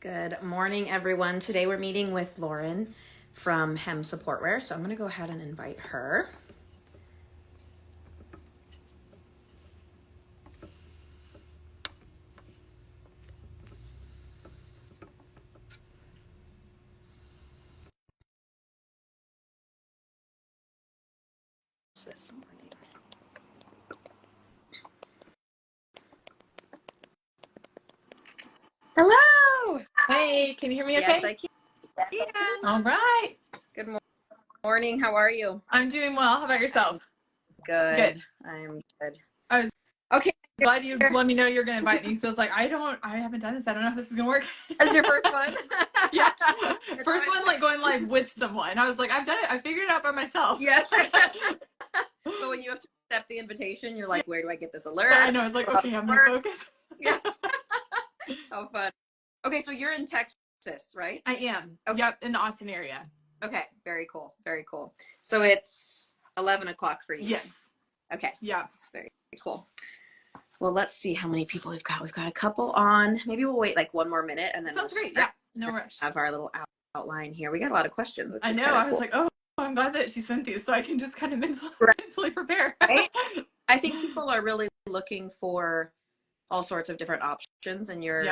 Good morning, everyone. Today we're meeting with Lauren from Hem Supportwear, so I'm going to go ahead and invite her. This morning. Hello. Hey, can you hear me okay? Yes, I can. Yeah. All right. Good morning. How are you? I'm doing well. How about yourself? Good. I'm good. I was Okay. glad you let me know you're going to invite me. So it's like, I haven't done this. I don't know if this is going to work. That's your first one? Yeah. First one, like going live with someone. I was like, I've done it. I figured it out by myself. Yes. But when you have to accept the invitation, you're like, where do I get this alert? I know. It's like, okay, I'm going to focus. Yeah. How fun. Okay, so you're in Texas, right? I am. Okay. Yep, in the Austin area. Okay, very cool. Very cool. So it's 11 o'clock for you. Yes. Okay. Yeah. Very cool. Well, let's see how many people we've got. We've got a couple on. Maybe we'll wait like one more minute and then Sounds great. Yeah, no rush. Have our little outline here. We got a lot of questions. Which I is know. I was cool. like, oh, I'm glad that she sent these so I can just kind of mentally prepare. Right? I think people are really looking for all sorts of different options, and your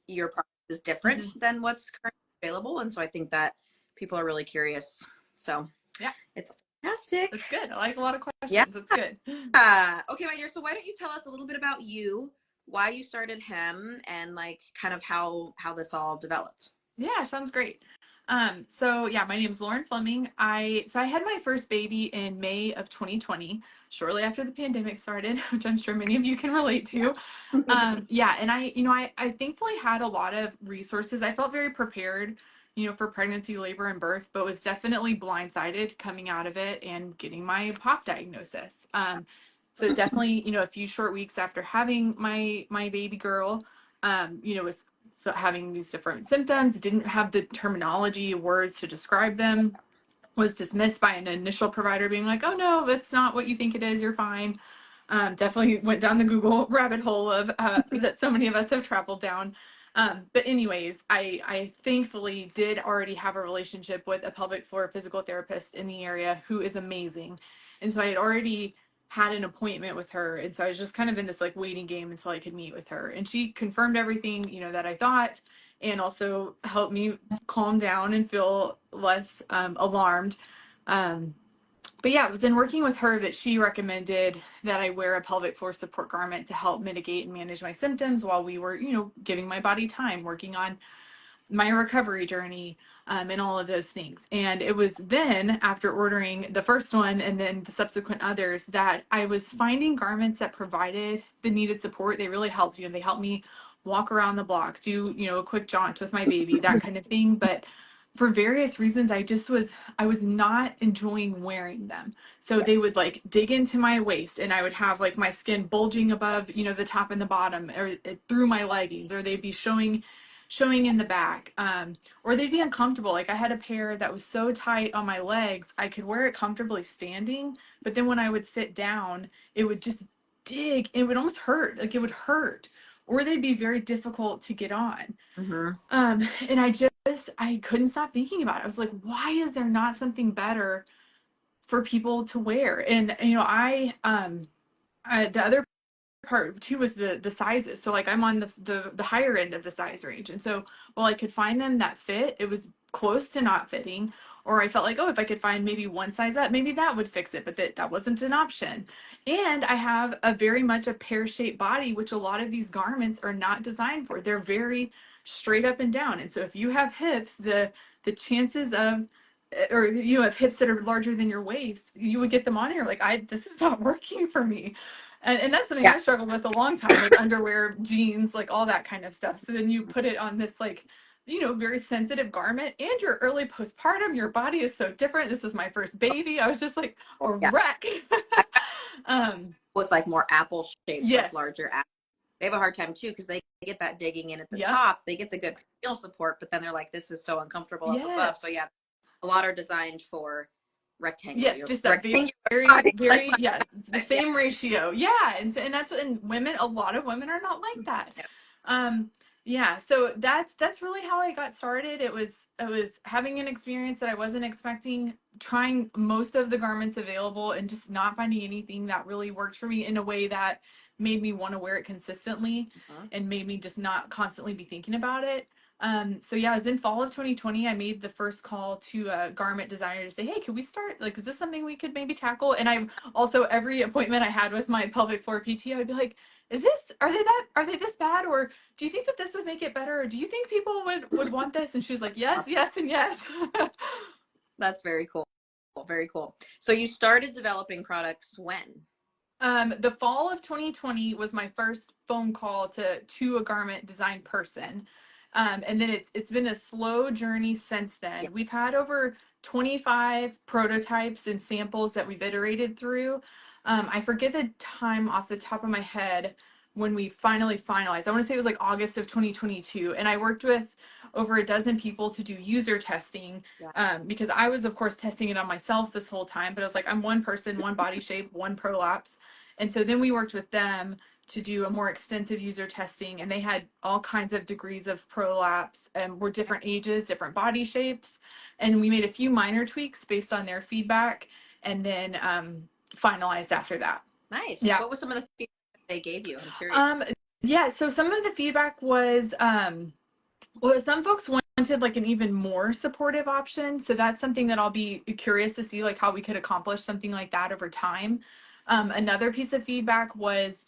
product is different than what's currently available. And so I think that people are really curious. So yeah, it's fantastic. That's good. I like a lot of questions. Yeah. That's good. Okay, my dear. So why don't you tell us a little bit about you, why you started Hem, and like kind of how this all developed? Yeah, sounds great. So yeah, my name is Lauren Fleming. I had my first baby in May of 2020, shortly after the pandemic started, which I'm sure many of you can relate to. Yeah, and I thankfully had a lot of resources. I felt very prepared, for pregnancy, labor, and birth, but was definitely blindsided coming out of it and getting my POP diagnosis. So definitely, a few short weeks after having my baby girl, was having these different symptoms, didn't have the terminology, words to describe them, was dismissed by an initial provider being like, oh no, that's not what you think it is, you're fine. Definitely went down the Google rabbit hole of that so many of us have traveled down. But anyways, I thankfully did already have a relationship with a pelvic floor physical therapist in the area who is amazing. And so I had already had an appointment with her. And so I was just kind of in this like waiting game until I could meet with her. And she confirmed everything, that I thought, and also helped me calm down and feel less alarmed. But yeah, it was in working with her that she recommended that I wear a pelvic floor support garment to help mitigate and manage my symptoms while we were, giving my body time, working on my recovery journey, and all of those things. And it was then, after ordering the first one and then the subsequent others, that I was finding garments that provided the needed support. They really helped. They helped me walk around the block, do, a quick jaunt with my baby, that kind of thing. But for various reasons, I was not enjoying wearing them. So they would like dig into my waist and I would have like my skin bulging above, the top and the bottom, or through my leggings, or they'd be showing in the back, or they'd be uncomfortable. Like I had a pair that was so tight on my legs, I could wear it comfortably standing, but then when I would sit down, it would just dig. It would almost hurt. Like it would hurt, or they'd be very difficult to get on. And I couldn't stop thinking about it. I was like, why is there not something better for people to wear? And the other part too was the sizes. So like I'm on the higher end of the size range, and so while I could find them that fit, it was close to not fitting. Or I felt like, oh, if I could find maybe one size up, maybe that would fix it, but that wasn't an option. And I have a very much a pear-shaped body, which a lot of these garments are not designed for. They're very straight up and down. And so if you have hips, the chances of, or you have hips that are larger than your waist, you would get them on here like, this is not working for me. And that's something I struggled with a long time, like underwear, jeans, like all that kind of stuff. So then you put it on this like, very sensitive garment, and you're early postpartum, your body is so different. This was my first baby. I was just like a wreck. With like more apple shaped, yes. Like larger apples. They have a hard time too because they get that digging in at the top. They get the good heel support, but then they're like, this is so uncomfortable up above. So yeah, a lot are designed for rectangular. Yes, just that very, the same ratio. Yeah, and that's what, and women, a lot of women are not like that. Yeah, so that's really how I got started. It was having an experience that I wasn't expecting, trying most of the garments available and just not finding anything that really worked for me in a way that made me want to wear it consistently Uh-huh. and made me just not constantly be thinking about it. So yeah, it was in fall of 2020. I made the first call to a garment designer to say, "Hey, could we start? Like, is this something we could maybe tackle?" And I also every appointment I had with my pelvic floor PT, I'd be like, are they this bad, or do you think that this would make it better? Or do you think people would want this?" And she was like, "Yes, Awesome. yes, and yes." That's very cool. Very cool. So you started developing products when? The fall of 2020 was my first phone call to a garment design person. And then it's been a slow journey since Yeah. then. We've had over 25 prototypes and samples that we've iterated through. I forget the time off the top of my head when we finally finalized. I want to say it was like August of 2022. And I worked with over a dozen people to do user testing, Yeah. because I was, of course, testing it on myself this whole time. But I was like, I'm one person, one body shape, one prolapse. And so then we worked with them to do a more extensive user testing, and they had all kinds of degrees of prolapse and were different ages, different body shapes. And we made a few minor tweaks based on their feedback, and then finalized after that. Nice. Yeah. What was some of the feedback they gave you? I'm curious. Um, yeah. So some of the feedback was, well, some folks wanted like an even more supportive option. So that's something that I'll be curious to see, like how we could accomplish something like that over time. Another piece of feedback was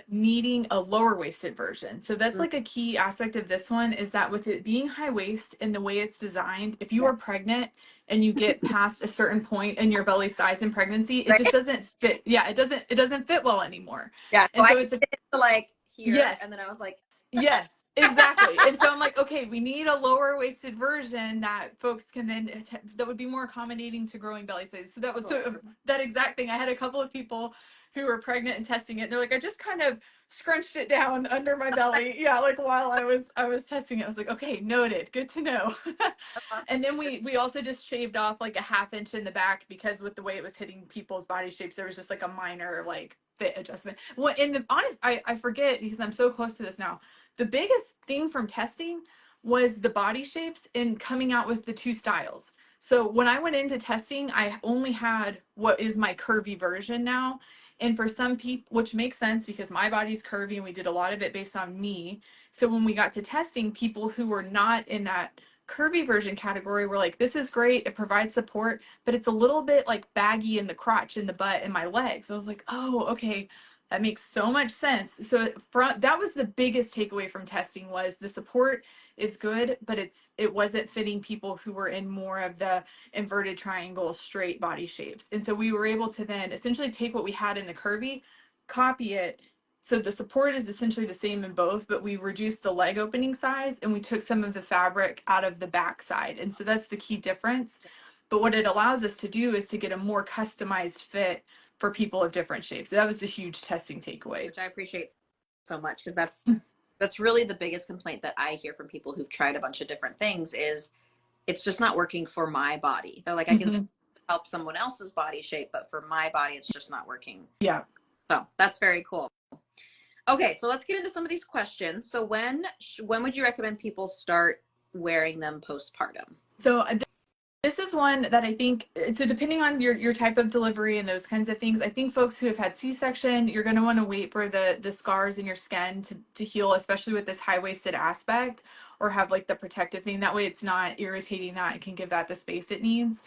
needing a lower waisted version. So that's Mm, like a key aspect of this one, is that with it being high waist and the way it's designed, if you yeah. are pregnant and you get past a certain point in your belly size in pregnancy, it just Right? doesn't fit. Yeah, it doesn't fit well anymore. Yeah. So And I so could it's a get it to like here, yes. and then I was like, Yes, exactly. And so I'm like, okay, we need a lower waisted version that folks can then that would be more accommodating to growing belly sizes. So that was sure. so that exact thing. I had a couple of people who were pregnant and testing it. And they're like, I just kind of scrunched it down under my belly. Yeah, like while I was testing it. I was like, okay, noted. Good to know. That's awesome. And then we also just shaved off like a half inch in the back, because with the way it was hitting people's body shapes, there was just like a minor like fit adjustment. Well, in the honest, I forget because I'm so close to this now. The biggest thing from testing was the body shapes and coming out with the two styles. So when I went into testing, I only had what is my curvy version now. And for some people, which makes sense because my body's curvy and we did a lot of it based on me. So when we got to testing, people who were not in that curvy version category were like, this is great. It provides support, but it's a little bit like baggy in the crotch, in the butt, and my legs. I was like, oh, okay, that makes so much sense. So that was the biggest takeaway from testing, was the support is good, but it wasn't fitting people who were in more of the inverted triangle straight body shapes. And so we were able to then essentially take what we had in the curvy, copy it. So the support is essentially the same in both, but we reduced the leg opening size and we took some of the fabric out of the back side. And so that's the key difference. But what it allows us to do is to get a more customized fit for people of different shapes. That was the huge testing takeaway. Which I appreciate so much because that's really the biggest complaint that I hear from people who've tried a bunch of different things is it's just not working for my body. They're like, I can Mm-hmm. help someone else's body shape, but for my body, it's just not working. Yeah. So that's very cool. Okay, so let's get into some of these questions. So when would you recommend people start wearing them postpartum? So this is one that I think, so depending on your type of delivery and those kinds of things, I think folks who have had C-section, you're going to want to wait for the scars in your skin to heal, especially with this high-waisted aspect, or have like the protective thing. That way it's not irritating that and can give that the space it needs.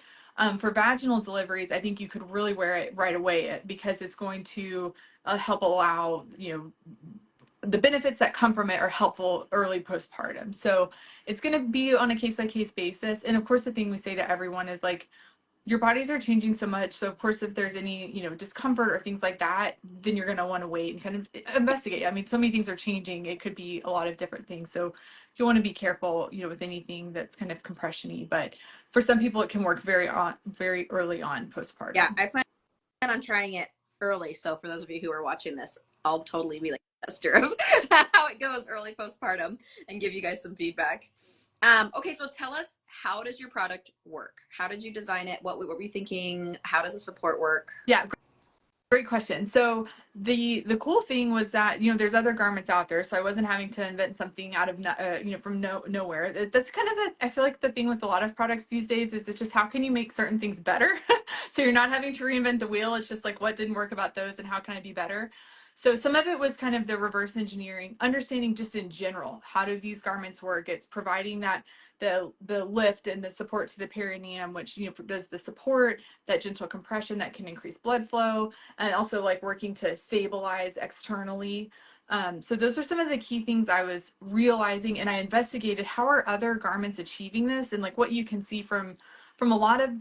For vaginal deliveries, I think you could really wear it right away because it's going to help allow, the benefits that come from it are helpful early postpartum. So it's going to be on a case by case basis. And of course, the thing we say to everyone is like, your bodies are changing so much. So of course, if there's any, discomfort or things like that, then you're going to want to wait and kind of investigate. I mean, so many things are changing. It could be a lot of different things. So you want to be careful, with anything that's kind of compression-y, but for some people it can work very early on Yeah, postpartum. I plan on trying it early. So for those of you who are watching this, I'll totally be like a tester of how it goes early postpartum and give you guys some feedback. Okay, so tell us, how does your product work? How did you design it? What were you thinking? How does the support work? Yeah, great question. So the cool thing was that, there's other garments out there, so I wasn't having to invent something out of from nowhere. That's kind of I feel like the thing with a lot of products these days is it's just how can you make certain things better? So you're not having to reinvent the wheel. It's just like what didn't work about those and how can I be better? So some of it was kind of the reverse engineering, understanding just in general, how do these garments work? It's providing that the lift and the support to the perineum, which does the support, that gentle compression that can increase blood flow, and also like working to stabilize externally. So those are some of the key things I was realizing, and I investigated how are other garments achieving this, and like what you can see from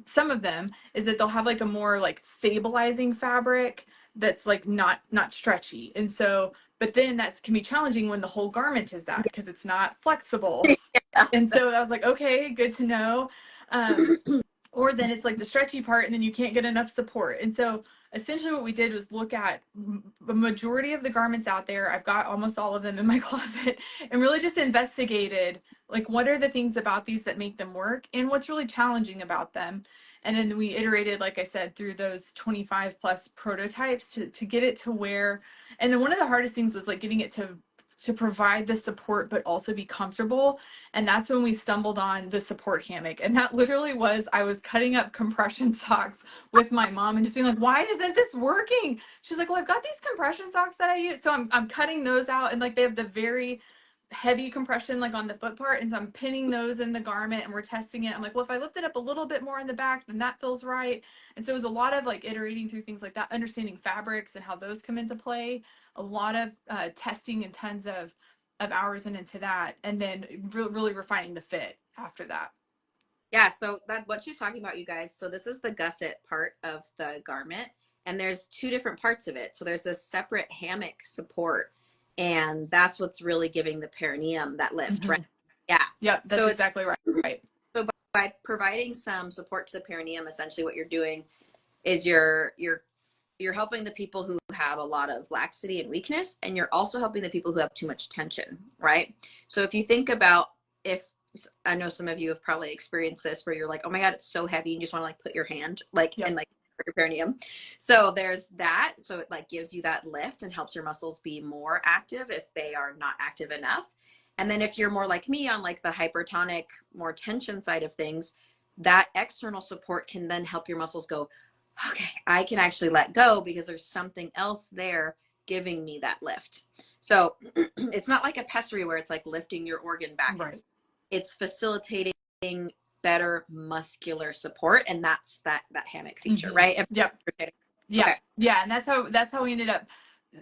some of them is that they'll have like a more like stabilizing fabric that's like not stretchy, and so but then that can be challenging when the whole garment is that because it's not flexible. Yeah. And so I was like, okay, good to know. Or then it's like the stretchy part and then you can't get enough support. And so essentially what we did was look at the majority of the garments out there. I've got almost all of them in my closet, and really just investigated like what are the things about these that make them work and what's really challenging about them. And then we iterated, like I said, through those 25 plus prototypes to get it to where, and then one of the hardest things was like getting it to provide the support but also be comfortable. And that's when we stumbled on the support hammock. And that literally was, I was cutting up compression socks with my mom and just being like, why isn't this working? She's like, well, I've got these compression socks that I use. So I'm cutting those out, and like they have the very heavy compression like on the foot part. And so I'm pinning those in the garment and we're testing it. I'm like, well, if I lift it up a little bit more in the back, then that feels right. And so it was a lot of like iterating through things like that, understanding fabrics and how those come into play, a lot of testing and tons of hours into that, and then really refining the fit after that. Yeah, so that what she's talking about, you guys. So this is the gusset part of the garment, and there's two different parts of it. So there's this separate hammock support, and that's what's really giving the perineum that lift, right? Mm-hmm. Yeah. Yep, that's So it's exactly right. so by providing some support to the perineum, essentially what you're doing is you're helping the people who have a lot of laxity and weakness, and you're also helping the people who have too much tension, right? So if you think about, if I know some of you have probably experienced this where you're like, oh my God, it's so heavy. You just want to like put your hand like Yep. in like your perineum. So there's that. So it like gives you that lift and helps your muscles be more active if they are not active enough. And then if you're more like me on like the hypertonic, more tension side of things, that external support can then help your muscles go, okay, I can actually let go because there's something else there giving me that lift. So it's not like a pessary where it's like lifting your organ back. Right. It's facilitating better muscular support, and that's that hammock feature, Mm-hmm. right? Yep. Yeah. Okay. Yeah. And that's how we ended up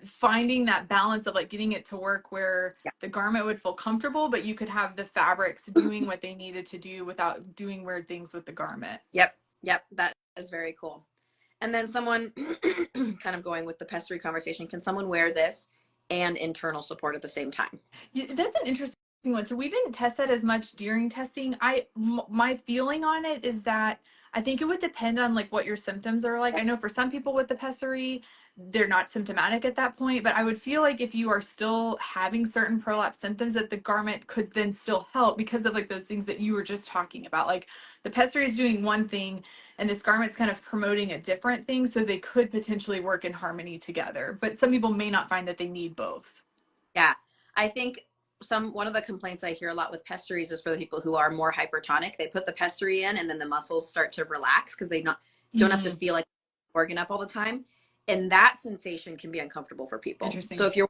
finding that balance of like getting it to work where Yeah. the garment would feel comfortable, but you could have the fabrics doing what they needed to do without doing weird things with the garment. Yep. Yep. That is very cool. And then someone kind of going with the pessary conversation, can someone wear this and internal support at the same time? Yeah, that's an interesting one. So we didn't test that as much during testing. My feeling on it is that I think it would depend on like what your symptoms are like. I know for some people with the pessary, they're not symptomatic at that point, but I would feel like if you are still having certain prolapse symptoms, that the garment could then still help because of like those things that you were just talking about. Like the pessary is doing one thing and this garment's kind of promoting a different thing, so they could potentially work in harmony together. But some people may not find that they need both. Yeah. I think one of the complaints I hear a lot with pessaries is for the people who are more hypertonic. They put the pessary in and then the muscles start to relax because they don't have to feel like organ up all the time. And that sensation can be uncomfortable for people. Interesting. So if you're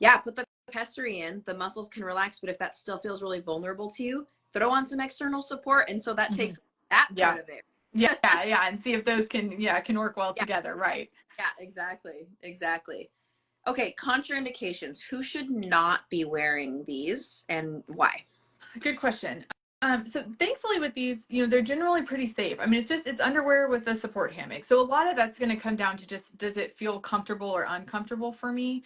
yeah, put the pessary in, the muscles can relax, but if that still feels really vulnerable to you, throw on some external support. And so that takes that part of it. Yeah, and see if those can work well together, right? Yeah, exactly. Okay, contraindications. Who should not be wearing these and why? Good question. So thankfully with these, they're generally pretty safe. I mean, it's underwear with a support hammock. So a lot of that's going to come down to just, does it feel comfortable or uncomfortable for me?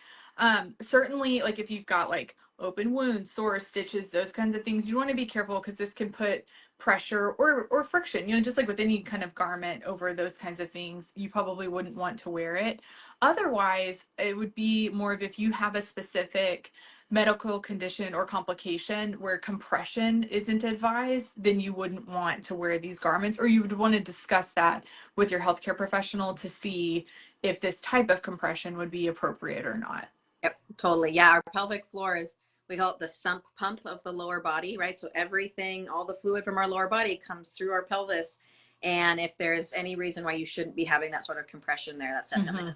Certainly like if you've got like open wounds, sores, stitches, those kinds of things, you want to be careful because this can put pressure or friction, just like with any kind of garment over those kinds of things, you probably wouldn't want to wear it. Otherwise, it would be more of if you have a specific medical condition or complication where compression isn't advised, then you wouldn't want to wear these garments, or you would want to discuss that with your healthcare professional to see if this type of compression would be appropriate or not. Yep, totally. Yeah, our pelvic floor is, we call it the sump pump of the lower body, right? So everything, all the fluid from our lower body comes through our pelvis. And if there's any reason why you shouldn't be having that sort of compression there, that's definitely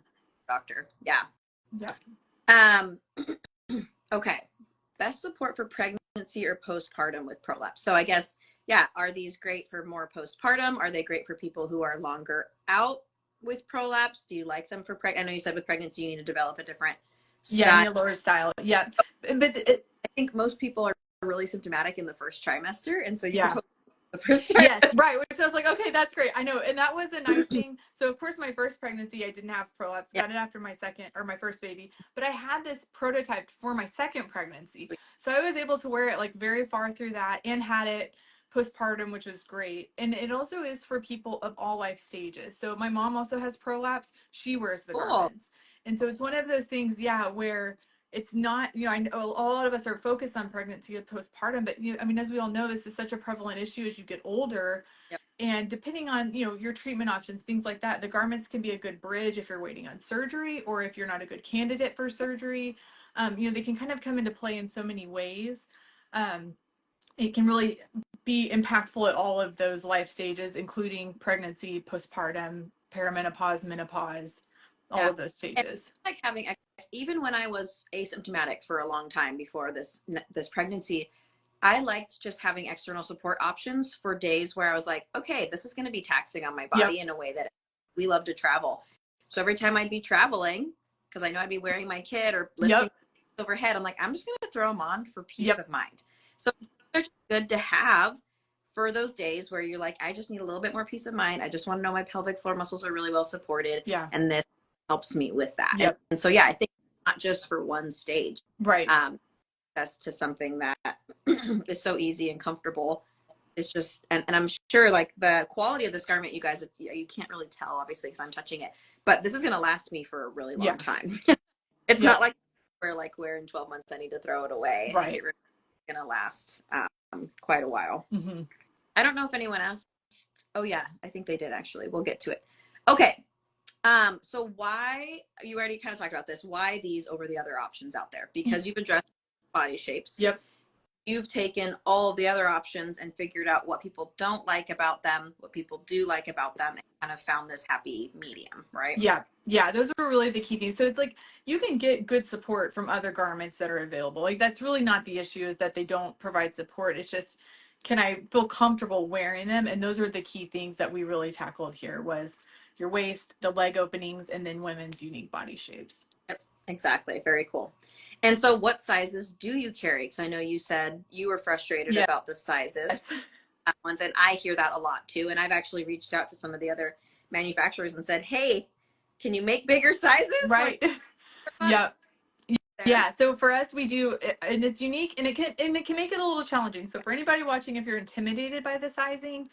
doctor. Yeah. Yeah. Okay. Best support for pregnancy or postpartum with prolapse. So I guess, yeah, are these great for more postpartum? Are they great for people who are longer out with prolapse? Do you like them for I know you said with pregnancy you need to develop a different style. Yeah, lower style. Yeah. But I think most people are really symptomatic in the first trimester, and so you yeah. can totally the first trimester. Yes, right. Which I was like, okay, that's great. I know. And that was a nice thing. So of course my first pregnancy, I didn't have prolapse, got it after my second or my first baby, but I had this prototyped for my second pregnancy. So I was able to wear it like very far through that and had it postpartum, which was great. And it also is for people of all life stages. So my mom also has prolapse. She wears the garments. And so it's one of those things, yeah, where it's not, I know a lot of us are focused on pregnancy and postpartum, but I mean, as we all know, this is such a prevalent issue as you get older. Yep. And depending on, your treatment options, things like that, the garments can be a good bridge if you're waiting on surgery or if you're not a good candidate for surgery. They can kind of come into play in so many ways. It can really be impactful at all of those life stages, including pregnancy, postpartum, perimenopause, menopause, all of those stages. And like having, even when I was asymptomatic for a long time before this pregnancy, I liked just having external support options for days where I was like, okay, this is going to be taxing on my body in a way that we love to travel. So every time I'd be traveling, because I know I'd be wearing my kid or lifting overhead, I'm like, I'm just going to throw them on for peace of mind. So they're just good to have for those days where you're like, I just need a little bit more peace of mind. I just want to know my pelvic floor muscles are really well supported. Yeah. And this helps me with that. Yep. And so, yeah, I think not just for one stage. Right. That's to something that is so easy and comfortable. It's just, and I'm sure like the quality of this garment, you guys, you can't really tell obviously because I'm touching it, but this is going to last me for a really long time. It's not like where in 12 months I need to throw it away. Right. It's going to last quite a while. Mm-hmm. I don't know if anyone asked. Oh yeah, I think they did actually. We'll get to it. Okay. So why, you already kind of talked about this, why these over the other options out there? Because you've addressed body shapes. Yep. You've taken all of the other options and figured out what people don't like about them, what people do like about them, and kind of found this happy medium, right? Yeah. Yeah. Those are really the key things. So it's like you can get good support from other garments that are available. Like that's really not the issue, is that they don't provide support. It's just, can I feel comfortable wearing them? And those are the key things that we really tackled here, was your waist, the leg openings, and then women's unique body shapes. Yep, exactly. Very cool. And so what sizes do you carry? Because I know you said you were frustrated about the sizes ones, and I hear that a lot too. And I've actually reached out to some of the other manufacturers and said, hey, can you make bigger sizes? Right. Yep. Yeah. So for us, we do, and it's unique, and it can make it a little challenging. So for anybody watching, if you're intimidated by the sizing,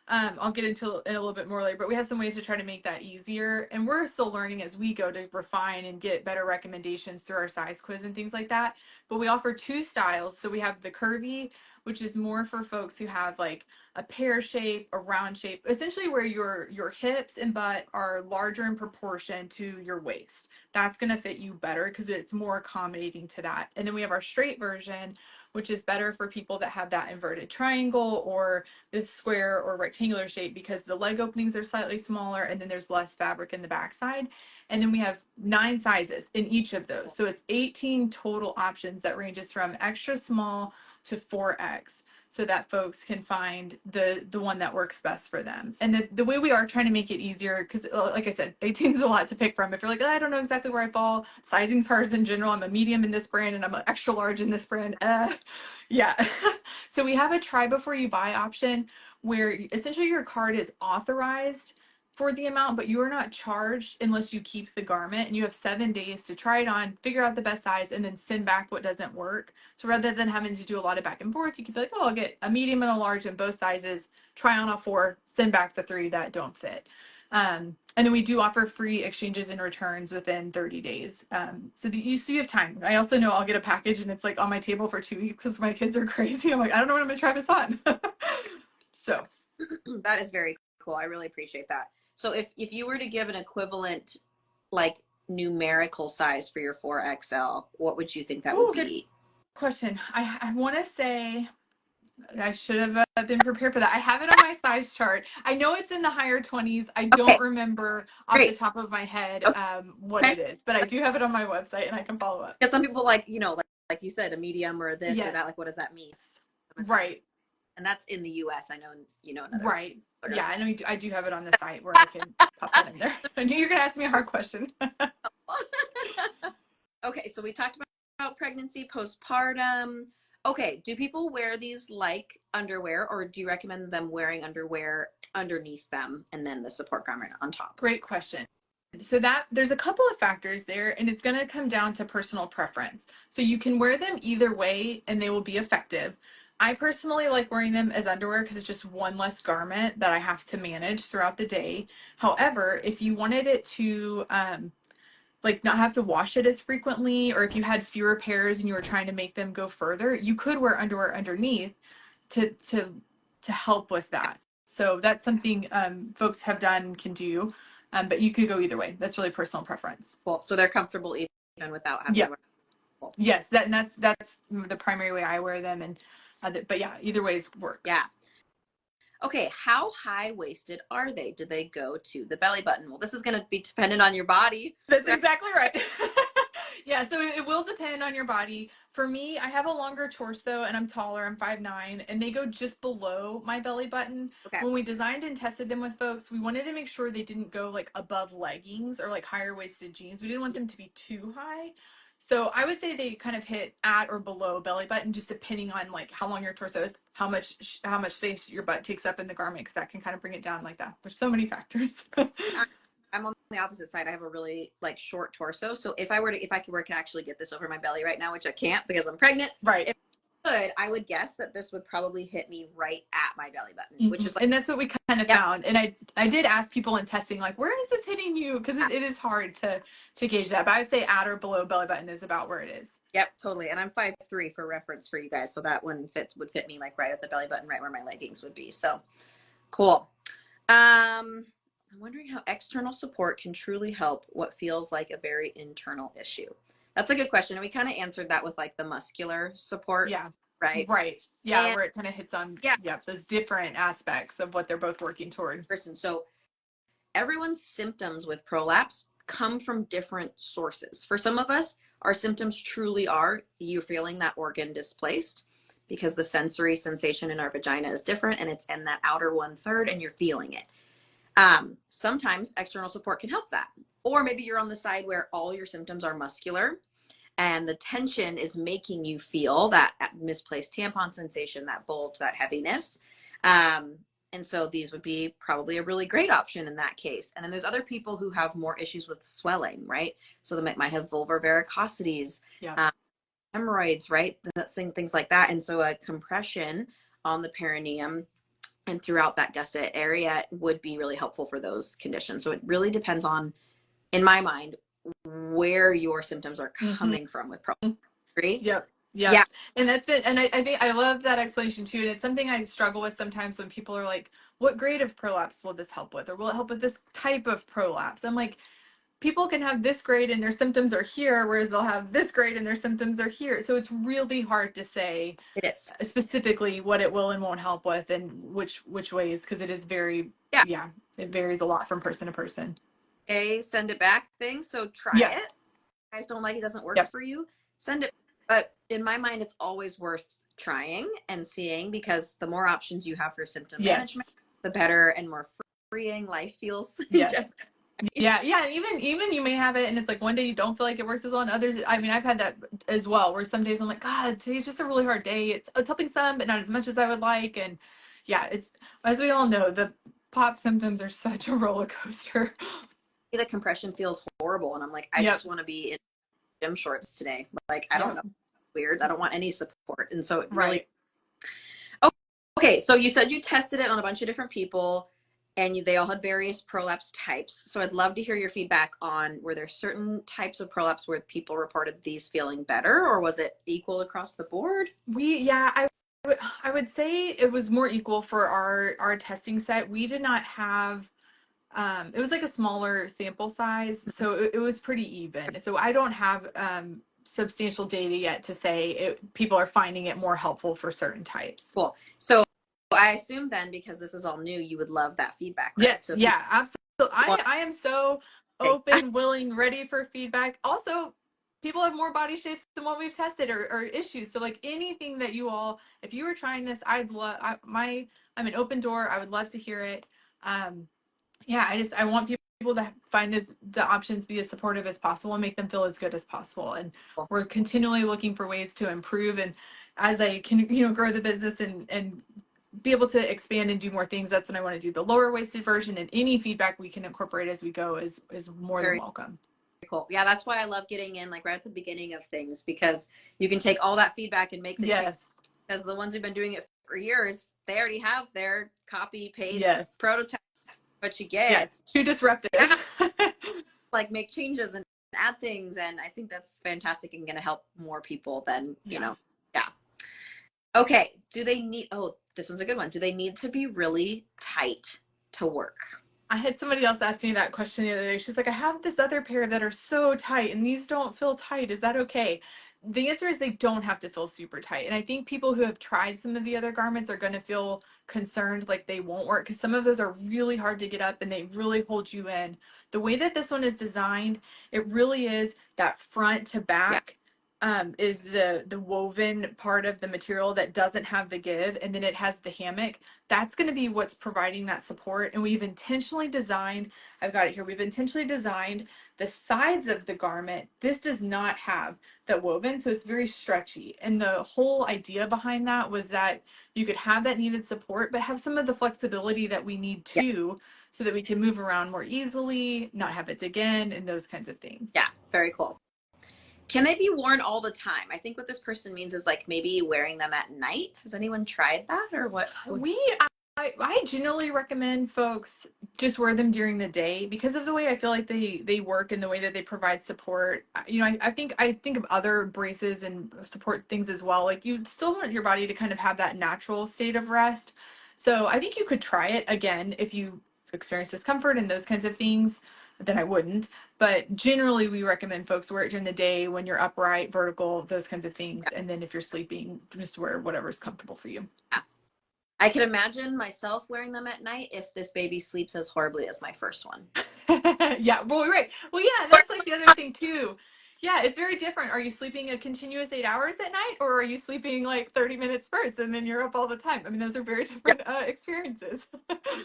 I'll get into it a little bit more later, but we have some ways to try to make that easier. And we're still learning as we go to refine and get better recommendations through our size quiz and things like that. But we offer two styles. So we have the curvy, which is more for folks who have like a pear shape, a round shape, essentially where your hips and butt are larger in proportion to your waist. That's going to fit you better because it's more accommodating to that. And then we have our straight version, which is better for people that have that inverted triangle or the square or rectangular shape, because the leg openings are slightly smaller and then there's less fabric in the backside. And then we have 9 sizes in each of those. So it's 18 total options that ranges from extra small to 4X, so that folks can find the one that works best for them. And the way we are trying to make it easier, because like I said, 18 is a lot to pick from. If you're like, I don't know exactly where I fall, sizing's hard in general. I'm a medium in this brand and I'm an extra large in this brand. Yeah. So we have a try before you buy option where essentially your card is authorized for the amount, but you are not charged unless you keep the garment, and you have 7 days to try it on, figure out the best size, and then send back what doesn't work. So rather than having to do a lot of back and forth, you can be like, oh, I'll get a medium and a large in both sizes, try on all 4, send back the 3 that don't fit. And then we do offer free exchanges and returns within 30 days. So you have time. I also know I'll get a package and it's like on my table for 2 weeks because my kids are crazy. I'm like, I don't know when I'm gonna try this on. So that is very cool. I really appreciate that. So if you were to give an equivalent like numerical size for your 4XL, what would you think that would Oh, good be? question. I want to say I should have been prepared for that. I have it on my size chart. I know it's in the higher 20s. I don't Okay, remember off the great. top of my head what Okay. it is, but I do have it on my website and I can follow up. Because some people like, like you said, a medium or this or Yes. that. Like, what does that mean? Right. And that's in the US. I know, another. Right. Yeah, I know I do have it on the site where I can pop that in there. I knew you were going to ask me a hard question. Okay, so we talked about pregnancy, postpartum. Okay, do people wear these like underwear, or do you recommend them wearing underwear underneath them and then the support garment on top? Great question. So that there's a couple of factors there, and it's going to come down to personal preference. So you can wear them either way and they will be effective. I personally like wearing them as underwear because it's just one less garment that I have to manage throughout the day. However, if you wanted it to like not have to wash it as frequently, or if you had fewer pairs and you were trying to make them go further, you could wear underwear underneath to help with that. So that's something folks have done, can do, but you could go either way. That's really personal preference. Cool. So they're comfortable even without having Yeah. to wear. Cool. Yes. That's the primary way I wear them, and but yeah, either ways works. Yeah. Okay, how high waisted are they? Do they go to the belly button? Well, this is going to be dependent on your body. That's exactly right. Yeah, so it will depend on your body. For me, I have a longer torso and I'm taller. I'm 5'9", and they go just below my belly button. Okay. When we designed and tested them with folks, we wanted to make sure they didn't go like above leggings or like higher waisted jeans. We didn't want them to be too high. So I would say they kind of hit at or below belly button, just depending on like how long your torso is, how much space your butt takes up in the garment, because that can kind of bring it down like that. There's so many factors. I'm on the opposite side. I have a really like short torso. So if I could actually get this over my belly right now, which I can't because I'm pregnant. Right. If I could, I would guess that this would probably hit me right at my belly button, which is like, and that's what we kind of found. And I did ask people in testing, like, where is this hitting you? Because it is hard to gauge that. But I would say at or below belly button is about where it is. Yep, totally. And I'm 5'3" for reference for you guys. So that one would fit me like right at the belly button, right where my leggings would be. So cool. I'm wondering how external support can truly help what feels like a very internal issue. That's a good question. And we kind of answered that with like the muscular support. Yeah. Right. Right. Yeah. And where it kind of hits on, yeah, those different aspects of what they're both working toward. person. So everyone's symptoms with prolapse come from different sources. For some of us, our symptoms truly are you feeling that organ displaced because the sensory sensation in our vagina is different and it's in that outer 1/3 and you're feeling it. Sometimes external support can help that. Or maybe you're on the side where all your symptoms are muscular and the tension is making you feel that misplaced tampon sensation, that bulge, that heaviness. And so these would be probably a really great option in that case. And then there's other people who have more issues with swelling, right? So they might have vulvar varicosities, hemorrhoids, right? Things like that. And so a compression on the perineum and throughout that gusset area would be really helpful for those conditions. So it really depends on, in my mind, where your symptoms are coming from with prolapse. Yep. Yeah. And that's been, and I think I love that explanation too. And it's something I struggle with sometimes when people are like, what grade of prolapse will this help with? Or will it help with this type of prolapse? I'm like, people can have this grade and their symptoms are here, whereas they'll have this grade and their symptoms are here. So it's really hard to say It is specifically what it will and won't help with and which ways, because it is very, it varies a lot from person to person. A send it back thing. So try it. If you guys don't like it, doesn't work for you, send it. But in my mind, it's always worth trying and seeing, because the more options you have for symptom management, the better and more freeing life feels. Yes. Yeah. Even you may have it and it's like one day you don't feel like it works as well, and others, I mean, I've had that as well, where some days I'm like, God, today's just a really hard day. It's helping some, but not as much as I would like. And it's, as we all know, the pop symptoms are such a roller coaster. The compression feels horrible. And I'm like, I just want to be in gym shorts today. Like, I don't know. Weird. I don't want any support. And so it really, okay. So you said you tested it on a bunch of different people and they all had various prolapse types. So I'd love to hear your feedback on, were there certain types of prolapse where people reported these feeling better, or was it equal across the board? I would say it was more equal for our testing set. We did not have It was like a smaller sample size, so it was pretty even. So I don't have substantial data yet to say people are finding it more helpful for certain types. Cool. So I assume then, because this is all new, you would love that feedback, right? Yes, So if yeah, absolutely. want I am so open, willing, ready for feedback. Also, people have more body shapes than what we've tested or issues. So like anything that you all, if you were trying this, I'd love I'm an open door. I would love to hear it. Yeah, I want people to find the options, be as supportive as possible and make them feel as good as possible. And we're continually looking for ways to improve. And as I can, grow the business and be able to expand and do more things, that's when I want to do the lower waisted version, and any feedback we can incorporate as we go is more than welcome. Cool. Yeah, that's why I love getting in like right at the beginning of things, because you can take all that feedback and make the change. Because the ones who've been doing it for years, they already have their copy paste prototype. What you get, it's too disruptive. Like make changes and add things, and I think that's fantastic and going to help more people than Yeah. Okay. Do they need? Oh, this one's a good one. Do they need to be really tight to work? I had somebody else ask me that question the other day. She's like, I have this other pair that are so tight and these don't feel tight. Is that okay? The answer is they don't have to feel super tight. And I think people who have tried some of the other garments are going to feel concerned like they won't work, because some of those are really hard to get up and they really hold you in. The way that this one is designed, it really is that front to back. Is the woven part of the material that doesn't have the give, and then it has the hammock. That's going to be what's providing that support. And we've intentionally designed, I've got it here, we've intentionally designed the sides of the garment. This does not have that woven, so it's very stretchy. And the whole idea behind that was that you could have that needed support, but have some of the flexibility that we need too, so that we can move around more easily, not have it dig in, and those kinds of things. Yeah, very cool. Can they be worn all the time? I think what this person means is like maybe wearing them at night. Has anyone tried that, or what? I generally recommend folks just wear them during the day because of the way I feel like they work and the way that they provide support. I think of other braces and support things as well. Like you still want your body to kind of have that natural state of rest. So I think you could try it again if you experience discomfort and those kinds of things. Then I wouldn't. But generally, we recommend folks wear it during the day when you're upright, vertical, those kinds of things. And then if you're sleeping, just wear whatever's comfortable for you. Yeah. I could imagine myself wearing them at night if this baby sleeps as horribly as my first one. Yeah, well, right. Well, yeah, and that's like the other thing too. Yeah, it's very different. Are you sleeping a continuous 8 hours at night, or are you sleeping like 30 minutes first and then you're up all the time? I mean, those are very different experiences.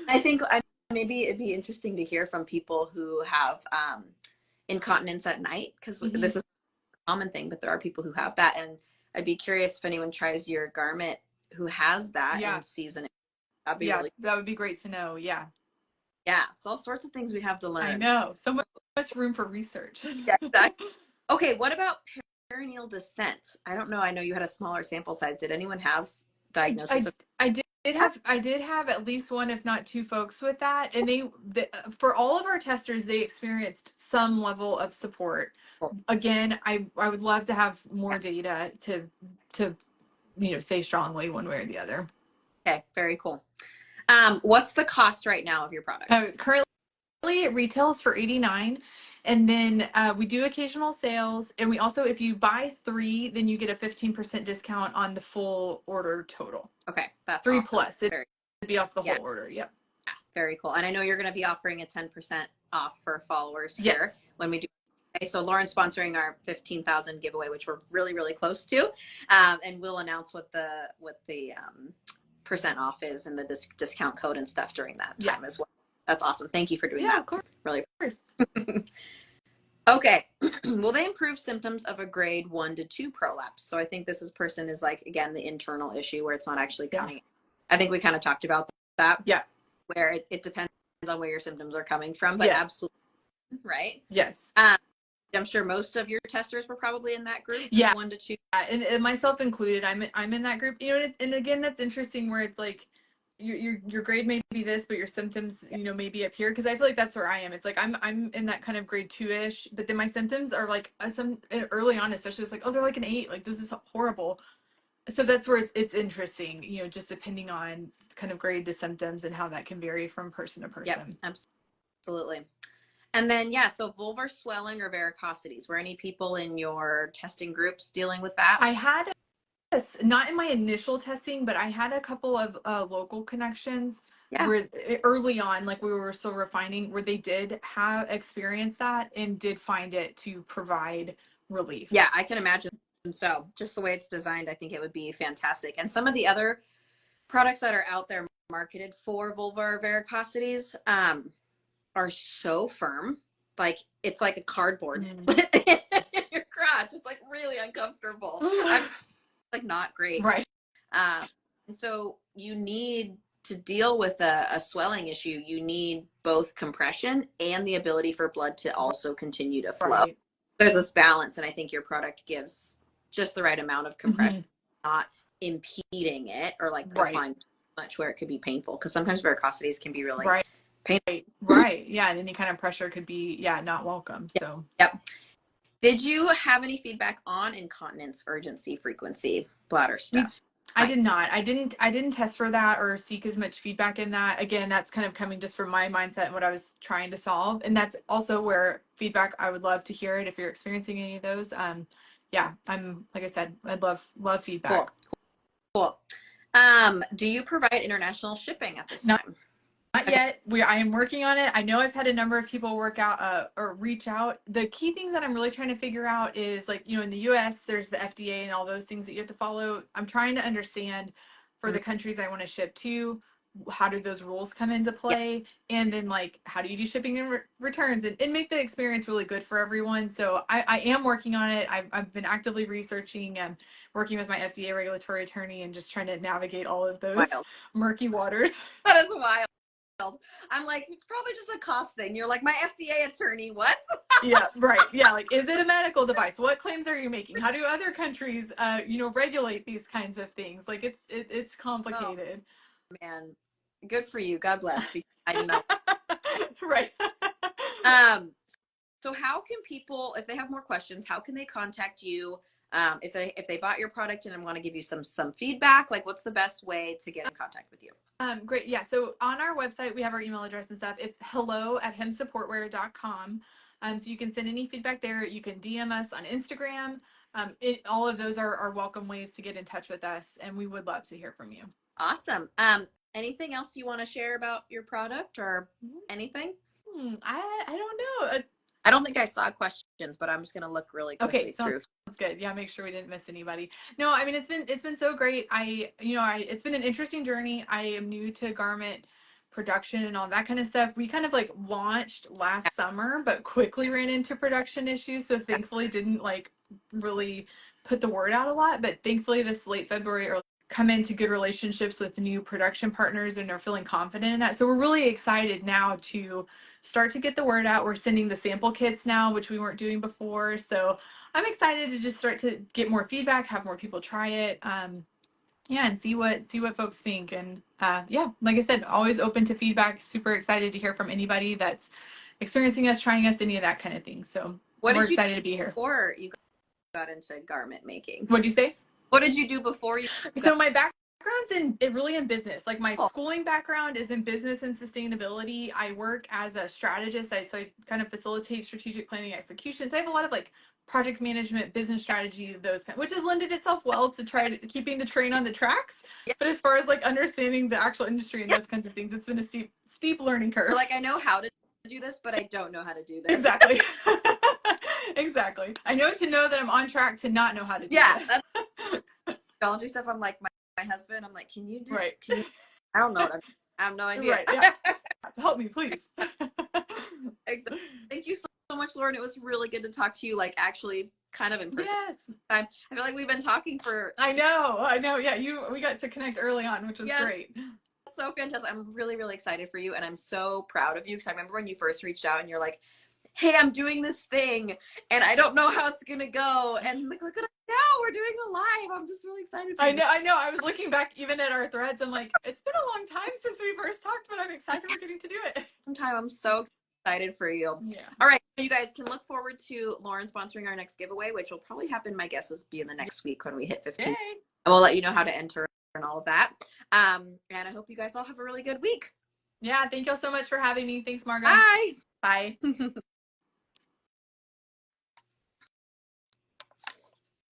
I think maybe it'd be interesting to hear from people who have incontinence at night, because this is a common thing, but there are people who have that. And I'd be curious if anyone tries your garment who has that in season. That'd be really that would be great to know. Yeah. Yeah. It's all sorts of things we have to learn. I know. So much room for research. Yeah, exactly. Okay. What about perineal descent? I don't know. I know you had a smaller sample size. Did anyone have diagnosis? I did have at least one, if not two folks with that. And for all of our testers, they experienced some level of support. Cool. Again, I would love to have more data to say strongly one way or the other. Okay, very cool. What's the cost right now of your product? Currently it retails for $89, and then we do occasional sales, and we also, if you buy 3, then you get a 15% discount on the full order total. Okay, that's 3 awesome. Plus. It'd be off the whole order. Yep. Yeah, very cool. And I know you're going to be offering a 10% off for followers here when we do. Okay, so Lauren's sponsoring our 15,000 giveaway, which we're really, really close to, and we'll announce what the percent off is and the discount code and stuff during that time as well. That's awesome. Thank you for doing that. Of course. Really. Of course. Okay. Will they improve symptoms of a grade 1 to 2 prolapse? So I think this person is like, again, the internal issue where it's not actually coming. I think we kind of talked about that. Yeah. Where it depends on where your symptoms are coming from, but absolutely. Right. Yes. I'm sure most of your testers were probably in that group. 1 to 2. And myself included. I'm in that group. And again, that's interesting where it's like your grade may be this, but your symptoms, may be up here. Because I feel like that's where I am. It's like I'm in that kind of grade 2-ish, but then my symptoms are like some early on, especially it's like, oh, they're like an 8. Like this is horrible. So that's where it's interesting, just depending on kind of grade to symptoms and how that can vary from person to person. Yep, absolutely. Absolutely. And then, yeah, so vulvar swelling or varicosities. Were any people in your testing groups dealing with that? I had not in my initial testing, but I had a couple of local connections Yeah. where early on, like we were still refining, where they did have experienced that and did find it to provide relief. Yeah, I can imagine. So just the way it's designed, I think it would be fantastic. And some of the other products that are out there marketed for vulvar varicosities are so firm. Like it's like a cardboard in your crotch. It's like really uncomfortable. I'm like not great. Right. Um, so you need to deal with a swelling issue. You need both compression and the ability for blood to also continue to flow. Right. There's this balance, and I think your product gives just the right amount of compression, not impeding it or like applying too much where it could be painful. Because sometimes varicosities can be really painful. Right. Yeah. And any kind of pressure could be, not welcome. So, Yep. Did you have any feedback on incontinence, urgency, frequency, bladder stuff? I did not. I didn't test for that or seek as much feedback in that. Again, that's kind of coming just from my mindset and what I was trying to solve. And that's also where feedback, I would love to hear it if you're experiencing any of those. Yeah, I'm, like I said, I'd love feedback. Cool. Do you provide international shipping at this time? Not yet. I am working on it. I know I've had a number of people work out or reach out. The key things that I'm really trying to figure out is, like, in the US, there's the FDA and all those things that you have to follow. I'm trying to understand for the countries I want to ship to, how do those rules come into play? And then, like, how do you do shipping and returns and make the experience really good for everyone? So I am working on it. I've been actively researching and working with my FDA regulatory attorney and just trying to navigate all of those murky waters. That is wild. I'm like, it's probably just a cost thing. You're like, my FDA attorney, what? Yeah, right. Yeah, like, is it a medical device? What claims are you making? How do other countries, regulate these kinds of things? Like, it's complicated. Oh, man, good for you. God bless. Because I do not. Right. So how can people, if they have more questions, how can they contact you? If they bought your product and want to give you some feedback, like what's the best way to get in contact with you? Great. Yeah. So on our website, we have our email address and stuff. It's hello@hemsupportwear.com. So you can send any feedback there. You can DM us on Instagram. All of those are welcome ways to get in touch with us, and we would love to hear from you. Awesome. Anything else you want to share about your product or anything? I don't know. I don't think I saw questions, but I'm just going to look really quickly through. Sounds good. Yeah, make sure we didn't miss anybody. No, I mean, it's been so great. It's been an interesting journey. I am new to garment production and all that kind of stuff. We kind of like launched last summer, but quickly ran into production issues. So thankfully didn't like really put the word out a lot, but thankfully this late February or come into good relationships with new production partners and are feeling confident in that. So we're really excited now to start to get the word out. We're sending the sample kits now, which we weren't doing before. So I'm excited to just start to get more feedback, have more people try it. And see what folks think. And like I said, always open to feedback. Super excited to hear from anybody that's experiencing us, trying us, any of that kind of thing. So we're excited to be here. Before you got into garment making, what'd you say? What did you do before you? So my background's really in business. Like my schooling background is in business and sustainability. I work as a strategist. So I kind of facilitate strategic planning execution. So I have a lot of like project management, business strategy, those kind, which has lended itself well to try to keeping the train on the tracks. Yeah. But as far as like understanding the actual industry and those kinds of things, it's been a steep learning curve. You're like, I know how to do this, but I don't know how to do this. Exactly. Exactly. I know that I'm on track to not know how to do it. That's technology stuff. I'm like, my husband, I'm like, can you do it? I don't know I have no idea. Right. Yeah. Help me, please. Exactly. Thank you so much, Lauren. It was really good to talk to you, like actually kind of in person. Yes. I feel like we've been talking for. I know. Yeah, we got to connect early on, which was great. So fantastic. I'm really, really excited for you. And I'm so proud of you because I remember when you first reached out and you're like, hey, I'm doing this thing and I don't know how it's going to go. And like, look at us now. We're doing a live. I'm just really excited for you. I know. I was looking back even at our threads. I'm like, it's been a long time since we first talked, but I'm excited we're getting to do it. I'm so excited for you. Yeah. All right. You guys can look forward to Lauren sponsoring our next giveaway, which will probably happen, my guess is be in the next week when we hit 15. Yay. And we'll let you know how to enter and all of that. And I hope you guys all have a really good week. Yeah, thank you all so much for having me. Thanks, Margo. Bye. Bye.